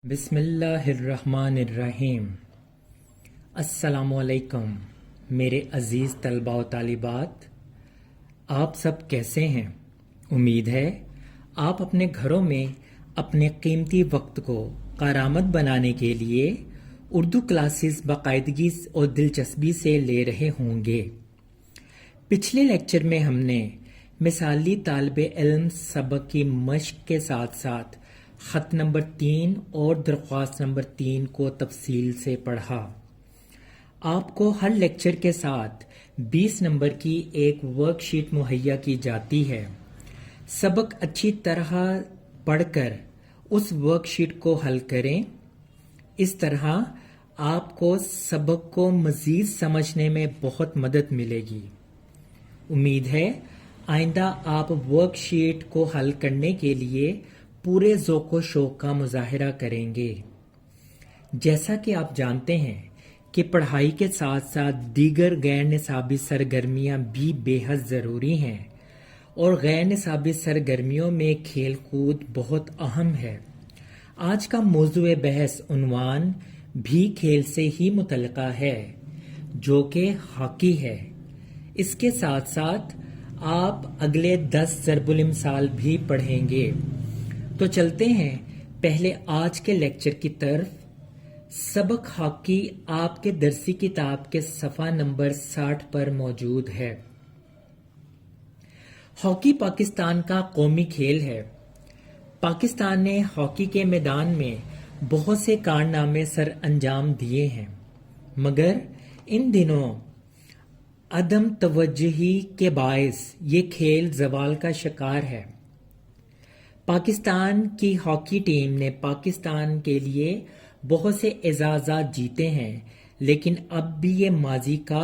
بسم اللہ الرحمن الرحیم۔ السلام علیکم میرے عزیز طلباء و طالبات، آپ سب کیسے ہیں؟ امید ہے آپ اپنے گھروں میں اپنے قیمتی وقت کو کارآمد بنانے کے لیے اردو کلاسز باقاعدگی اور دلچسپی سے لے رہے ہوں گے۔ پچھلے لیکچر میں ہم نے مثالی طالب علم سبق کی مشق کے ساتھ ساتھ خط نمبر 3 اور درخواست نمبر 3 کو تفصیل سے پڑھا۔ آپ کو ہر لیکچر کے ساتھ 20 نمبر کی ایک ورک شیٹ مہیا کی جاتی ہے۔ سبق اچھی طرح پڑھ کر اس ورک شیٹ کو حل کریں۔ اس طرح آپ کو سبق کو مزید سمجھنے میں بہت مدد ملے گی۔ امید ہے آئندہ آپ ورک شیٹ کو حل کرنے کے لیے پورے ذوق و شوق کا مظاہرہ کریں گے۔ جیسا کہ آپ جانتے ہیں کہ پڑھائی کے ساتھ ساتھ دیگر غیر نصابی سرگرمیاں بھی بے حد ضروری ہیں، اور غیر نصابی سرگرمیوں میں کھیل کود بہت اہم ہے۔ آج کا موضوع بحث عنوان بھی کھیل سے ہی متعلقہ ہے، جو کہ ہاکی ہے۔ اس کے ساتھ ساتھ آپ اگلے 10 ضرب الامثال بھی پڑھیں گے۔ تو چلتے ہیں پہلے آج کے لیکچر کی طرف۔ سبق ہاکی آپ کے درسی کتاب کے صفحہ نمبر 60 پر موجود ہے۔ ہاکی پاکستان کا قومی کھیل ہے۔ پاکستان نے ہاکی کے میدان میں بہت سے کارنامے سر انجام دیے ہیں، مگر ان دنوں عدم توجہی کے باعث یہ کھیل زوال کا شکار ہے۔ پاکستان کی ہاکی ٹیم نے پاکستان کے لیے بہت سے اعزازات جیتے ہیں، لیکن اب بھی یہ ماضی کا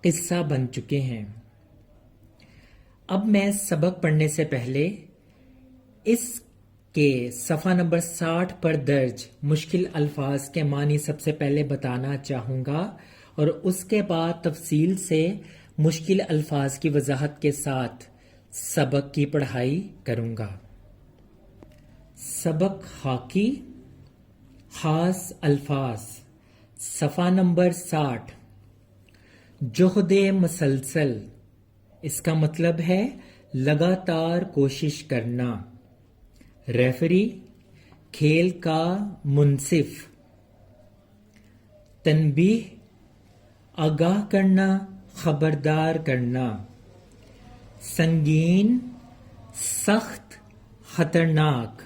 قصہ بن چکے ہیں۔ اب میں سبق پڑھنے سے پہلے اس کے صفحہ نمبر 60 پر درج مشکل الفاظ کے معنی سب سے پہلے بتانا چاہوں گا، اور اس کے بعد تفصیل سے مشکل الفاظ کی وضاحت کے ساتھ سبق کی پڑھائی کروں گا۔ سبق ہاکی، خاص الفاظ، صفحہ نمبر 60۔ جہد مسلسل، اس کا مطلب ہے لگاتار کوشش کرنا۔ ریفری، کھیل کا منصف۔ تنبیہ، آگاہ کرنا، خبردار کرنا۔ سنگین، سخت، خطرناک۔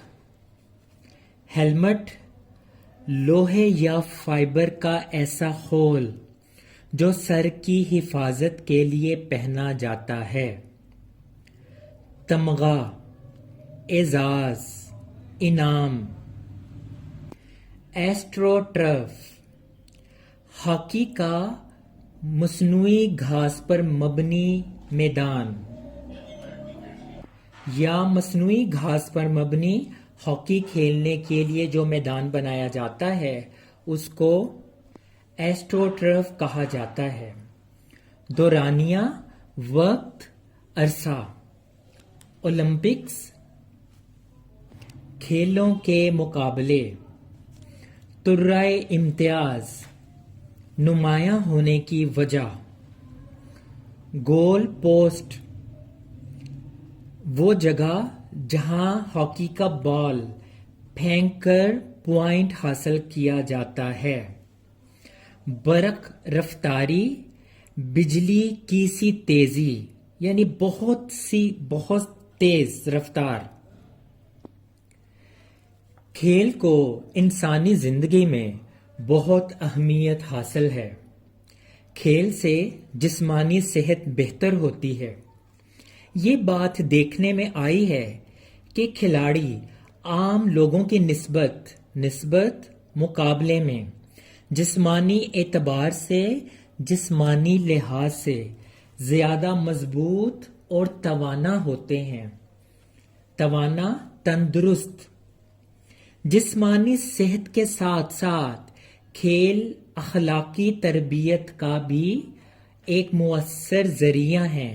ہیلمٹ، لوہے یا فائبر کا ایسا خول جو سر کی حفاظت کے لیے پہنا جاتا ہے۔ تمغہ، اعزاز، انعام۔ ایسٹرو ٹرف، ہاکی کا مصنوعی گھاس پر مبنی میدان یا مصنوعی گھاس پر مبنی ہاکی کھیلنے کے لیے جو میدان بنایا جاتا ہے اس کو ایسٹرو ٹرف کہا جاتا ہے۔ دورانیہ، وقت، عرصہ۔ اولمپکس، کھیلوں کے مقابلے۔ ترائے امتیاز، نمایاں ہونے کی وجہ۔ گول پوسٹ، وہ جگہ جہاں ہاکی کا بال پھینک کر پوائنٹ حاصل کیا جاتا ہے۔ برق رفتاری، بجلی کی سی تیزی، یعنی بہت تیز رفتار۔ کھیل کو انسانی زندگی میں بہت اہمیت حاصل ہے۔ کھیل سے جسمانی صحت بہتر ہوتی ہے۔ یہ بات دیکھنے میں آئی ہے کہ کھلاڑی عام لوگوں کی نسبت مقابلے میں جسمانی اعتبار سے، جسمانی لحاظ سے زیادہ مضبوط اور توانا ہوتے ہیں۔ توانا، تندرست۔ جسمانی صحت کے ساتھ ساتھ کھیل اخلاقی تربیت کا بھی ایک مؤثر ذریعہ ہے۔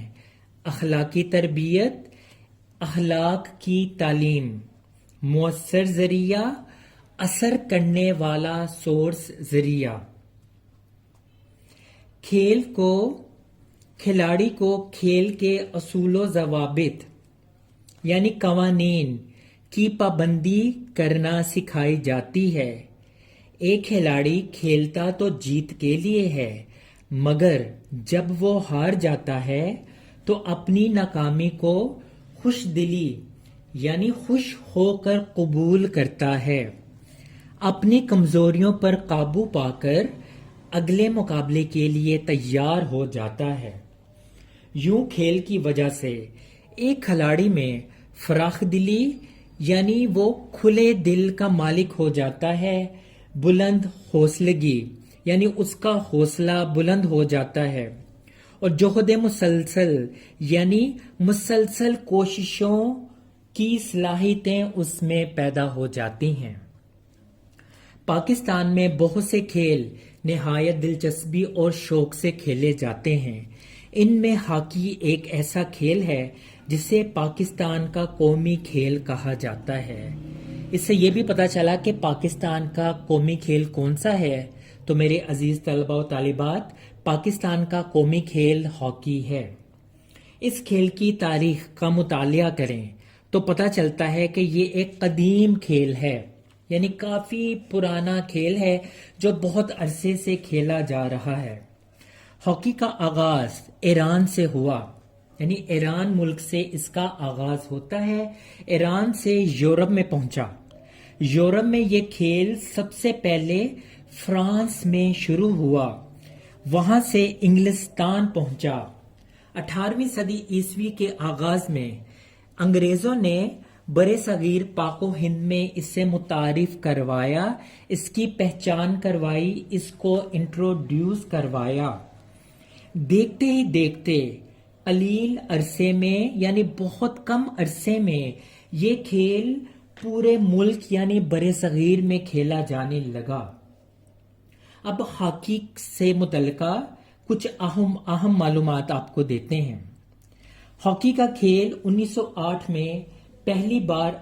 اخلاقی تربیت، اخلاق کی تعلیم، مؤثر ذریعہ اثر کرنے والا سورس ذریعہ. کھلاڑی کو کھیل کے اصول و ضوابط یعنی قوانین کی پابندی کرنا سکھائی جاتی ہے. ایک کھلاڑی کھیلتا تو جیت کے لیے ہے، مگر جب وہ ہار جاتا ہے تو اپنی ناکامی کو خوش دلی یعنی خوش ہو کر قبول کرتا ہے، اپنی کمزوریوں پر قابو پا کر اگلے مقابلے کے لیے تیار ہو جاتا ہے. یوں کھیل کی وجہ سے ایک کھلاڑی میں فراخ دلی یعنی وہ کھلے دل کا مالک ہو جاتا ہے، بلند حوصلگی یعنی اس کا حوصلہ بلند ہو جاتا ہے، اور جہد مسلسل یعنی مسلسل کوششوں کی صلاحیتیں اس میں پیدا ہو جاتی ہیں. پاکستان میں بہت سے کھیل نہایت دلچسپی اور شوق سے کھیلے جاتے ہیں. ان میں ہاکی ایک ایسا کھیل ہے جسے پاکستان کا قومی کھیل کہا جاتا ہے. اس سے یہ بھی پتہ چلا کہ پاکستان کا قومی کھیل کون سا ہے. تو میرے عزیز طلبہ و طالبات، پاکستان کا قومی کھیل ہاکی ہے. اس کھیل کی تاریخ کا مطالعہ کریں تو پتہ چلتا ہے کہ یہ ایک قدیم کھیل ہے، یعنی کافی پرانا کھیل ہے جو بہت عرصے سے کھیلا جا رہا ہے. ہاکی کا آغاز ایران سے ہوا، یعنی ایران ملک سے اس کا آغاز ہوتا ہے. ایران سے یورپ میں پہنچا. یورپ میں یہ کھیل سب سے پہلے فرانس میں شروع ہوا، وہاں سے انگلستان پہنچا. 18ویں صدی عیسوی کے آغاز میں انگریزوں نے برے صغیر پاک و ہند میں اسے متعارف کروایا، اس کی پہچان کروائی، اس کو انٹروڈیوس کروایا. دیکھتے ہی دیکھتے قلیل عرصے میں یعنی بہت کم عرصے میں یہ کھیل پورے ملک یعنی برے صغیر میں کھیلا جانے لگا. اب ہاکی سے متعلقہ کچھ اہم معلومات آپ کو دیتے ہیں. ہاکی کا کھیل 1908 میں پہلی بار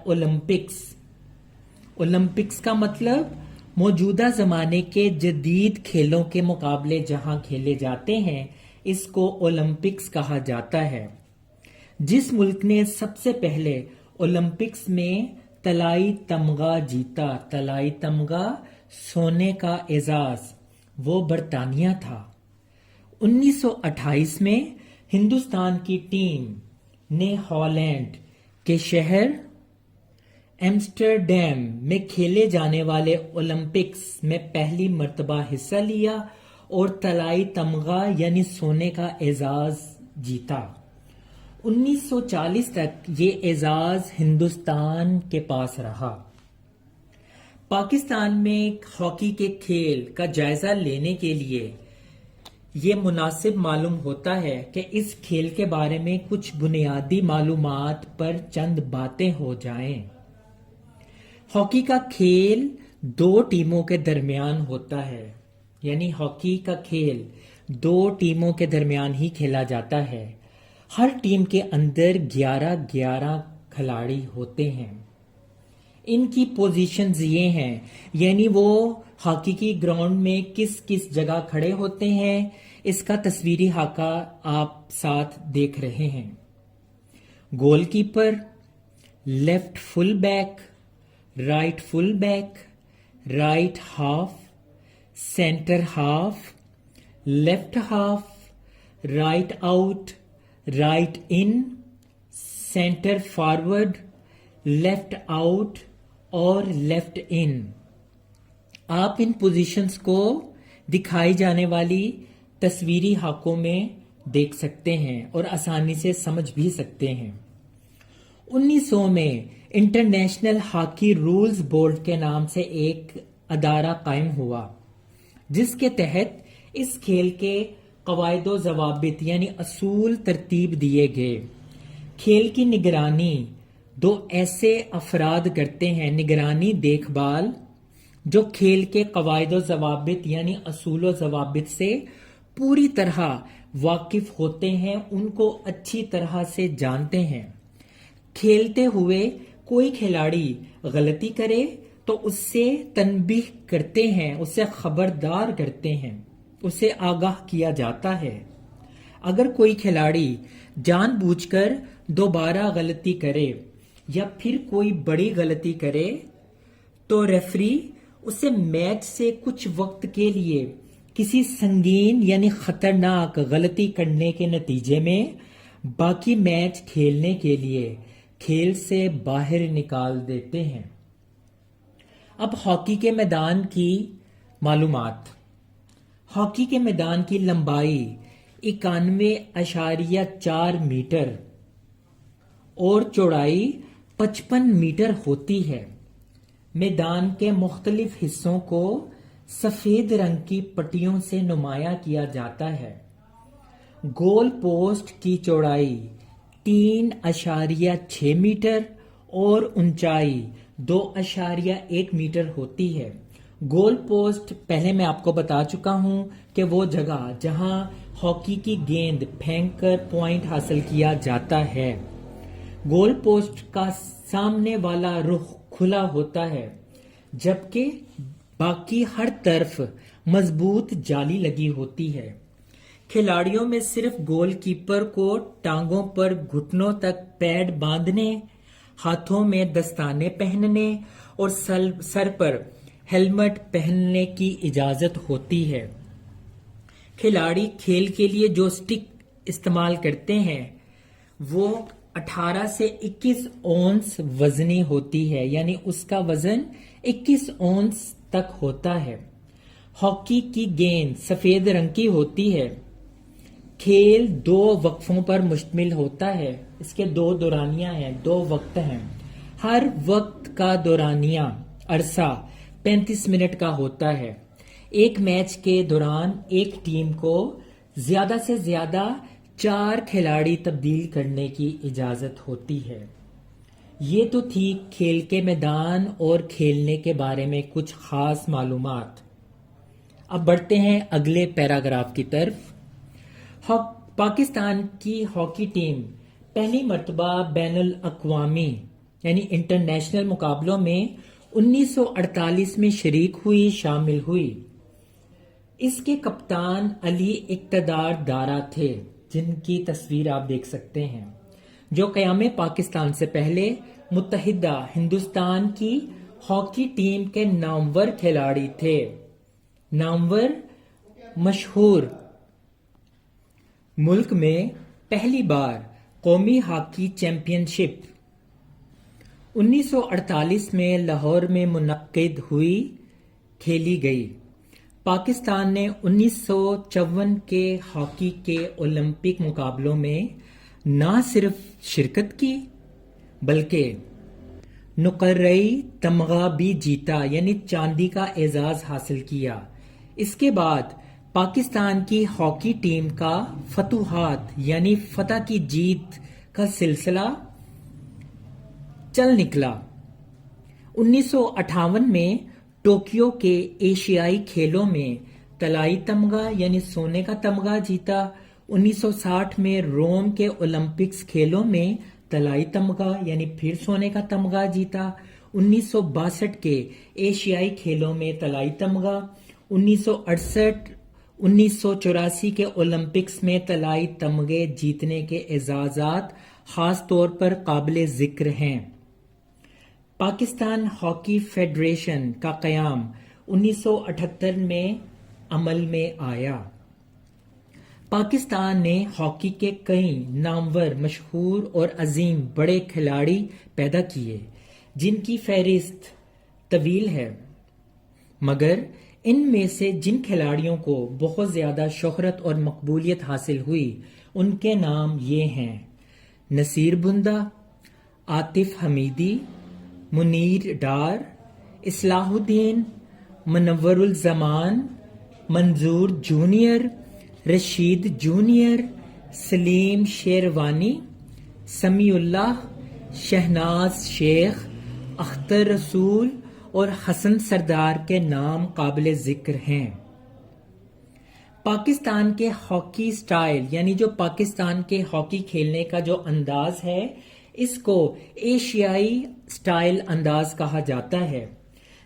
اولمپکس کا مطلب موجودہ زمانے کے جدید کھیلوں کے مقابلے جہاں کھیلے جاتے ہیں اس کو اولمپکس کہا جاتا ہے. جس ملک نے سب سے پہلے اولمپکس میں طلائی تمغہ جیتا، طلائی تمغہ سونے کا اعزاز، وہ برطانیہ تھا. 1928 میں ہندوستان کی ٹیم نے ہالینڈ کے شہر ایمسٹرڈیم میں کھیلے جانے والے اولمپکس میں پہلی مرتبہ حصہ لیا اور طلائی تمغہ یعنی سونے کا اعزاز جیتا. 1940 تک یہ اعزاز ہندوستان کے پاس رہا. پاکستان میں ہاکی کے کھیل کا جائزہ لینے کے لیے یہ مناسب معلوم ہوتا ہے کہ اس کھیل کے بارے میں کچھ بنیادی معلومات پر چند باتیں ہو جائیں. ہاکی کا کھیل 2 ٹیموں کے درمیان ہوتا ہے، یعنی ہاکی کا کھیل 2 ٹیموں کے درمیان ہی کھیلا جاتا ہے. ہر ٹیم کے اندر 11 کھلاڑی ہوتے ہیں. ان کی پوزیشنز یہ ہیں، یعنی وہ ہاکی کی گراؤنڈ میں کس جگہ کھڑے ہوتے ہیں. اس کا تصویری خاکہ آپ ساتھ دیکھ رہے ہیں. Goalkeeper, left full back, right full back, right half, centre half, left half, right out, right in, centre forward, left out اور لیفٹ ان. آپ ان پوزیشنز کو دکھائی جانے والی تصویری خاکوں میں دیکھ سکتے ہیں اور آسانی سے سمجھ بھی سکتے ہیں. 1900 میں انٹرنیشنل ہاکی رولز بورڈ کے نام سے ایک ادارہ قائم ہوا، جس کے تحت اس کھیل کے قواعد و ضوابط یعنی اصول ترتیب دیے گئے. کھیل کی نگرانی 2 ایسے افراد کرتے ہیں، نگرانی دیکھ بھال، جو کھیل کے قواعد و ضوابط یعنی اصول و ضوابط سے پوری طرح واقف ہوتے ہیں، ان کو اچھی طرح سے جانتے ہیں. کھیلتے ہوئے کوئی کھلاڑی غلطی کرے تو اس سے تنبیہ کرتے ہیں، اسے خبردار کرتے ہیں، اسے آگاہ کیا جاتا ہے۔ اگر کوئی کھلاڑی جان بوجھ کر دوبارہ غلطی کرے یا پھر کوئی بڑی غلطی کرے تو ریفری اسے میچ سے کچھ وقت کے لیے کسی سنگین یعنی خطرناک غلطی کرنے کے نتیجے میں باقی میچ کھیلنے کے لیے کھیل سے باہر نکال دیتے ہیں۔ اب ہاکی کے میدان کی معلومات۔ ہاکی کے میدان کی لمبائی 91.4 میٹر اور چوڑائی 55 میٹر ہوتی ہے۔ میدان کے مختلف حصوں کو سفید رنگ کی پٹیوں سے نمایاں کیا جاتا ہے۔ گول پوسٹ کی چوڑائی 3.6 میٹر اور اونچائی 2.1 میٹر ہوتی ہے۔ گول پوسٹ پہلے میں آپ کو بتا چکا ہوں کہ وہ جگہ جہاں ہاکی کی گیند پھینک کر پوائنٹ حاصل کیا جاتا ہے۔ گول پوسٹ کا سامنے والا رخ کھلا ہوتا ہے جبکہ باقی ہر طرف مضبوط جالی لگی ہوتی ہے۔ کھلاڑیوں میں صرف گول کیپر کو ٹانگوں پر گھٹنوں تک پیڈ باندھنے، ہاتھوں میں دستانے پہننے اور سر پر ہیلمٹ پہننے کی اجازت ہوتی ہے۔ کھلاڑی کھیل کے لیے جو سٹک استعمال کرتے ہیں وہ 18 سے 21 اونس وزنی ہوتی ہے، یعنی اس کا وزن 21 اونس تک ہوتا ہے۔ ہاکی کی گیند سفید رنگ کی ہوتی ہے۔ کھیل 2 وقفوں پر مشتمل ہوتا ہے۔ اس کے 2 دورانیاں ہیں، 2 وقت ہیں۔ ہر وقت کا دورانیہ عرصہ 35 منٹ کا ہوتا ہے۔ ایک میچ کے دوران ایک ٹیم کو زیادہ سے زیادہ 4 کھلاڑی تبدیل کرنے کی اجازت ہوتی ہے۔ یہ تو تھی کھیل کے میدان اور کھیلنے کے بارے میں کچھ خاص معلومات۔ اب بڑھتے ہیں اگلے پیراگراف کی طرف۔ پاکستان کی ہاکی ٹیم پہلی مرتبہ بین الاقوامی یعنی انٹرنیشنل مقابلوں میں 1948 میں شریک ہوئی، شامل ہوئی۔ اس کے کپتان علی اقتدار دارا تھے، جن کی تصویر آپ دیکھ سکتے ہیں، جو قیام پاکستان سے پہلے متحدہ ہندوستان کی ہاکی ٹیم کے نامور کھلاڑی تھے۔ نامور مشہور ملک میں پہلی بار قومی ہاکی چیمپئن شپ 1948 میں لاہور میں منعقد ہوئی، کھیلی گئی۔ پاکستان نے 1954 کے ہاکی کے اولمپک مقابلوں میں نہ صرف شرکت کی بلکہ نقرئی تمغہ بھی جیتا، یعنی چاندی کا اعزاز حاصل کیا۔ اس کے بعد پاکستان کی ہاکی ٹیم کا فتوحات یعنی فتح کی جیت کا سلسلہ چل نکلا۔ 1958 میں ٹوکیو کے ایشیائی کھیلوں میں طلائی تمغہ یعنی سونے کا تمغہ جیتا۔ 1960 میں روم کے اولمپکس کھیلوں میں طلائی تمغہ یعنی پھر سونے کا تمغہ جیتا۔ 1962 کے ایشیائی کھیلوں میں طلائی تمغہ۔ 1968 1984 کے اولمپکس میں طلائی تمغے جیتنے کے اعزازات خاص طور پر قابل ذکر ہیں۔ پاکستان ہاکی فیڈریشن کا قیام 1978 میں عمل میں آیا۔ پاکستان نے ہاکی کے کئی نامور، مشہور اور عظیم بڑے کھلاڑی پیدا کیے جن کی فہرست طویل ہے، مگر ان میں سے جن کھلاڑیوں کو بہت زیادہ شہرت اور مقبولیت حاصل ہوئی ان کے نام یہ ہیں: نصیر بندہ، عاطف حمیدی، منیر ڈار، اصلاح الدین، منور الزمان، منظور جونیئر، رشید جونیئر، سلیم شیروانی، سمیع اللہ، شہناز شیخ، اختر رسول اور حسن سردار کے نام قابل ذکر ہیں۔ پاکستان کے ہاکی سٹائل یعنی جو پاکستان کے ہاکی کھیلنے کا جو انداز ہے اس کو ایشیائی سٹائل انداز کہا جاتا ہے۔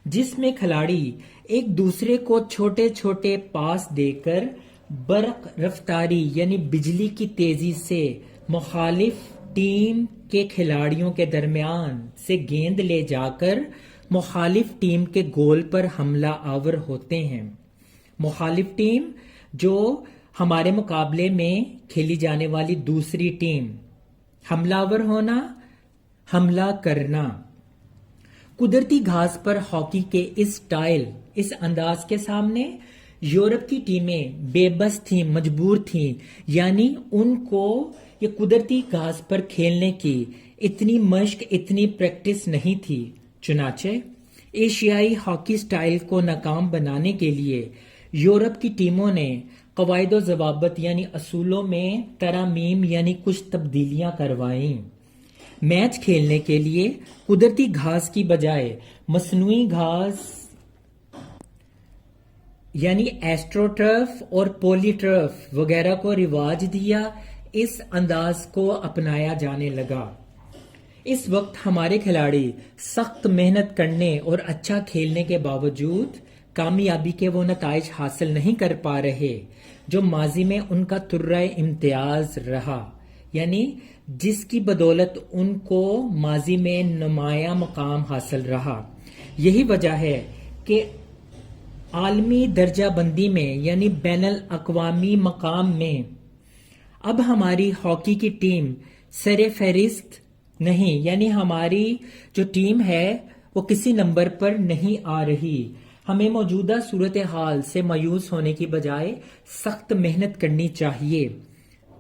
جس میں کھلاڑی ایک دوسرے کو چھوٹے چھوٹے پاس دے کر برق رفتاری یعنی بجلی کی تیزی سے مخالف ٹیم کے کھلاڑیوں کے درمیان سے گیند لے جا کر مخالف ٹیم کے گول پر حملہ آور ہوتے ہیں۔ مخالف ٹیم جو ہمارے مقابلے میں کھیلی جانے والی دوسری ٹیم، حملہ آور ہونا، حملہ کرنا۔ قدرتی گھاس پر ہاکی کے اس انداز کے سامنے یورپ کی ٹیمیں بے بس تھیں، مجبور تھیں، یعنی ان کو یہ قدرتی گھاس پر کھیلنے کی اتنی مشق، اتنی پریکٹس نہیں تھی۔ چنانچہ ایشیائی ہاکی سٹائل کو ناکام بنانے کے لیے یورپ کی ٹیموں نے قواعد و ضوابط یعنی اصولوں میں ترامیم یعنی کچھ تبدیلیاں کروائیں۔ میچ کھیلنے کے لیے قدرتی گھاس کی بجائے مصنوعی گھاس یعنی ایسٹرو ٹرف اور پولی ٹرف وغیرہ کو رواج دیا، اس انداز کو اپنایا جانے لگا۔ اس وقت ہمارے کھلاڑی سخت محنت کرنے اور اچھا کھیلنے کے باوجود کامیابی کے وہ نتائج حاصل نہیں کر پا رہے جو ماضی میں ان کا ترہ امتیاز رہا، یعنی جس کی بدولت ان کو ماضی میں نمایاں مقام حاصل رہا۔ یہی وجہ ہے کہ عالمی درجہ بندی میں یعنی بین الاقوامی مقام میں اب ہماری ہاکی کی ٹیم سر فہرست نہیں، یعنی ہماری جو ٹیم ہے وہ کسی نمبر پر نہیں آ رہی۔ ہمیں موجودہ صورتحال سے مایوس ہونے کی بجائے سخت محنت کرنی چاہیے۔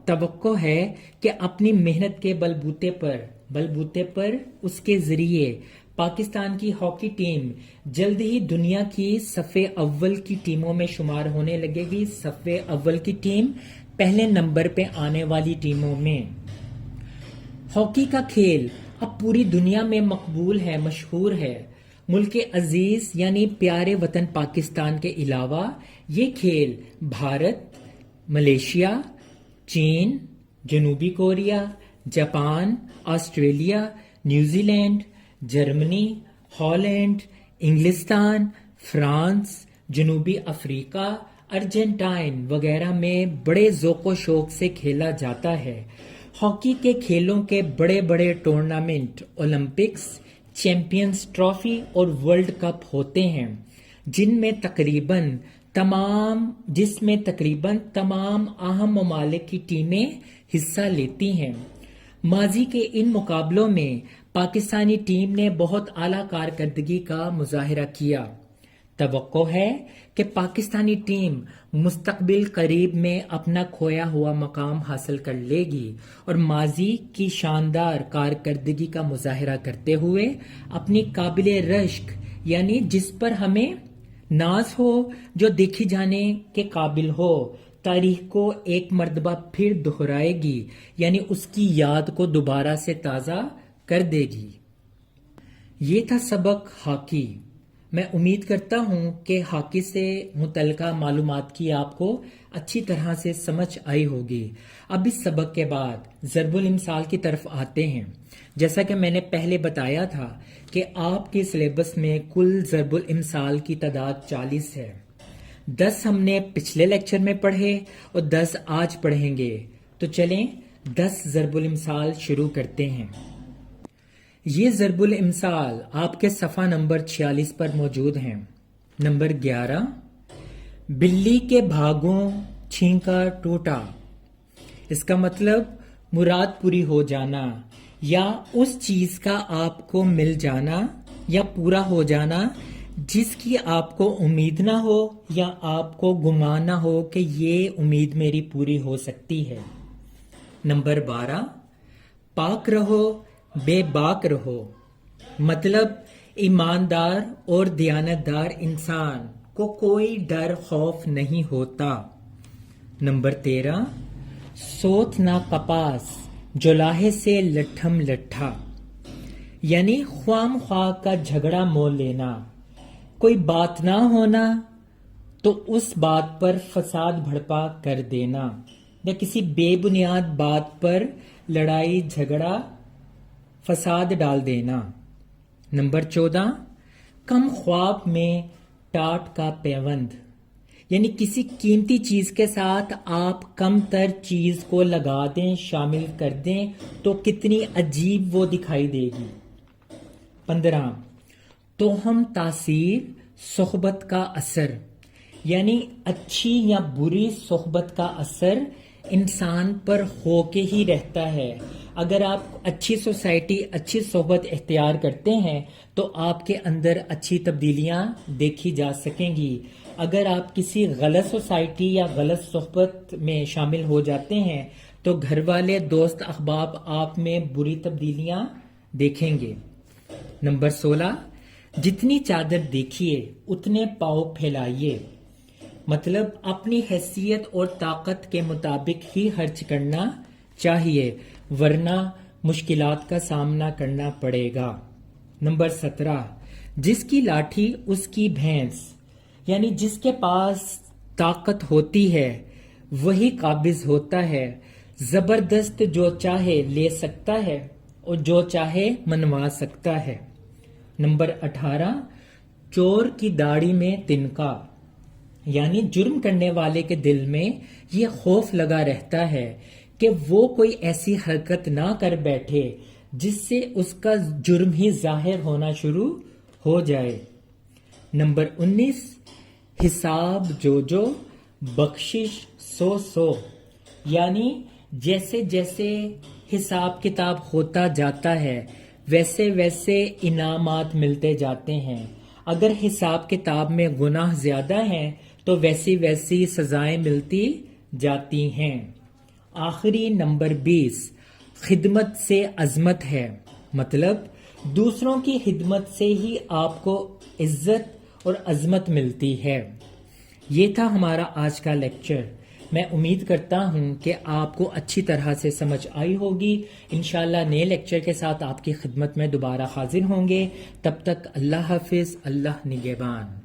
توقع ہے کہ اپنی محنت کے بلبوتے پر اس کے ذریعے پاکستان کی ہاکی ٹیم جلد ہی دنیا کی صف اول کی ٹیموں میں شمار ہونے لگے گی۔ صف اول کی ٹیم پہلے نمبر پہ آنے والی ٹیموں میں۔ ہاکی کا کھیل اب پوری دنیا میں مقبول ہے، مشہور ہے۔ ملک عزیز یعنی پیارے وطن پاکستان کے علاوہ یہ کھیل بھارت، ملیشیا، چین، جنوبی Korea, Japan, Australia, New Zealand, Germany, Holland, انگلستان، فرانس، جنوبی افریقہ، ارجنٹائن وغیرہ میں بڑے ذوق و شوق سے کھیلا جاتا ہے۔ ہاکی کے کھیلوں کے بڑے بڑے ٹورنامنٹ اولمپکس، چیمپئنز ٹرافی اور ورلڈ کپ ہوتے ہیں، جن میں تقریباً تمام اہم ممالک کی ٹیمیں حصہ لیتی ہیں۔ ماضی کے ان مقابلوں میں پاکستانی ٹیم نے بہت اعلیٰ کارکردگی کا مظاہرہ کیا۔ توقع ہے کہ پاکستانی ٹیم مستقبل قریب میں اپنا کھویا ہوا مقام حاصل کر لے گی اور ماضی کی شاندار کارکردگی کا مظاہرہ کرتے ہوئے اپنی قابل رشک یعنی جس پر ہمیں ناز ہو، جو دیکھی جانے کے قابل ہو، تاریخ کو ایک مرتبہ پھر دہرائے گی، یعنی اس کی یاد کو دوبارہ سے تازہ کر دے گی۔ یہ تھا سبق ہاکی۔ میں امید کرتا ہوں کہ ہاکی سے متعلقہ معلومات کی آپ کو اچھی طرح سے سمجھ آئی ہوگی۔ اب اس سبق کے بعد ضرب الامثال کی طرف آتے ہیں۔ جیسا کہ میں نے پہلے بتایا تھا کہ آپ کے سلیبس میں کل ضرب الامثال کی تعداد 40 ہے۔ 10 ہم نے پچھلے لیکچر میں پڑھے اور 10 آج پڑھیں گے، تو چلیں 10 ضرب الامثال شروع کرتے ہیں۔ یہ ضرب الامثال آپ کے صفحہ نمبر 46 پر موجود ہیں۔ نمبر 11، بلی کے بھاگوں چھینکا ٹوٹا۔ اس کا مطلب مراد پوری ہو جانا یا اس چیز کا آپ کو مل جانا یا پورا ہو جانا جس کی آپ کو امید نہ ہو یا آپ کو گمان نہ ہو کہ یہ امید میری پوری ہو سکتی ہے۔ نمبر 12، پاک رہو بے باک رہو، مطلب ایماندار اور دیانتدار انسان کو کوئی ڈر خوف نہیں ہوتا۔ نمبر 13، سوت نہ کپاس جولاہے سے لٹھم لٹھا، یعنی خوام خواہ کا جھگڑا مول لینا، کوئی بات نہ ہونا تو اس بات پر فساد بھڑپا کر دینا یا کسی بے بنیاد بات پر لڑائی جھگڑا فساد ڈال دینا۔ نمبر 14، کم خواب میں ٹاٹ کا پیوند، یعنی کسی قیمتی چیز کے ساتھ آپ کم تر چیز کو لگا دیں، شامل کر دیں تو کتنی عجیب وہ دکھائی دے گی۔ 15 توہم تاثیر صحبت کا اثر، یعنی اچھی یا بری صحبت کا اثر انسان پر ہو کے ہی رہتا ہے۔ اگر آپ اچھی سوسائٹی، اچھی صحبت اختیار کرتے ہیں تو آپ کے اندر اچھی تبدیلیاں دیکھی جا سکیں گی۔ اگر آپ کسی غلط سوسائٹی یا غلط صحبت میں شامل ہو جاتے ہیں تو گھر والے، دوست، احباب آپ میں بری تبدیلیاں دیکھیں گے۔ نمبر 16 جتنی چادر دیکھیے اتنے پاؤں پھیلائیے، مطلب اپنی حیثیت اور طاقت کے مطابق ہی خرچ کرنا چاہیے، ورنہ مشکلات کا سامنا کرنا پڑے گا۔ نمبر 17 جس کی لاٹھی اس کی بھینس، یعنی جس کے پاس طاقت ہوتی ہے وہی قابض ہوتا ہے۔ زبردست جو چاہے لے سکتا ہے اور جو چاہے منوا سکتا ہے۔ نمبر 18 چور کی داڑھی میں تنکا، یعنی جرم کرنے والے کے دل میں یہ خوف لگا رہتا ہے کہ وہ کوئی ایسی حرکت نہ کر بیٹھے جس سے اس کا جرم ہی ظاہر ہونا شروع ہو جائے۔ نمبر 19 حساب جو بخشش سو، یعنی جیسے جیسے حساب کتاب ہوتا جاتا ہے ویسے ویسے انعامات ملتے جاتے ہیں۔ اگر حساب کتاب میں گناہ زیادہ ہیں تو ویسی ویسی سزائیں ملتی جاتی ہیں۔ آخری نمبر 20 خدمت سے عظمت ہے، مطلب دوسروں کی خدمت سے ہی آپ کو عزت اور عظمت ملتی ہے۔ یہ تھا ہمارا آج کا لیکچر۔ میں امید کرتا ہوں کہ آپ کو اچھی طرح سے سمجھ آئی ہوگی۔ انشاءاللہ نئے لیکچر کے ساتھ آپ کی خدمت میں دوبارہ حاضر ہوں گے۔ تب تک اللہ حافظ، اللہ نگہبان۔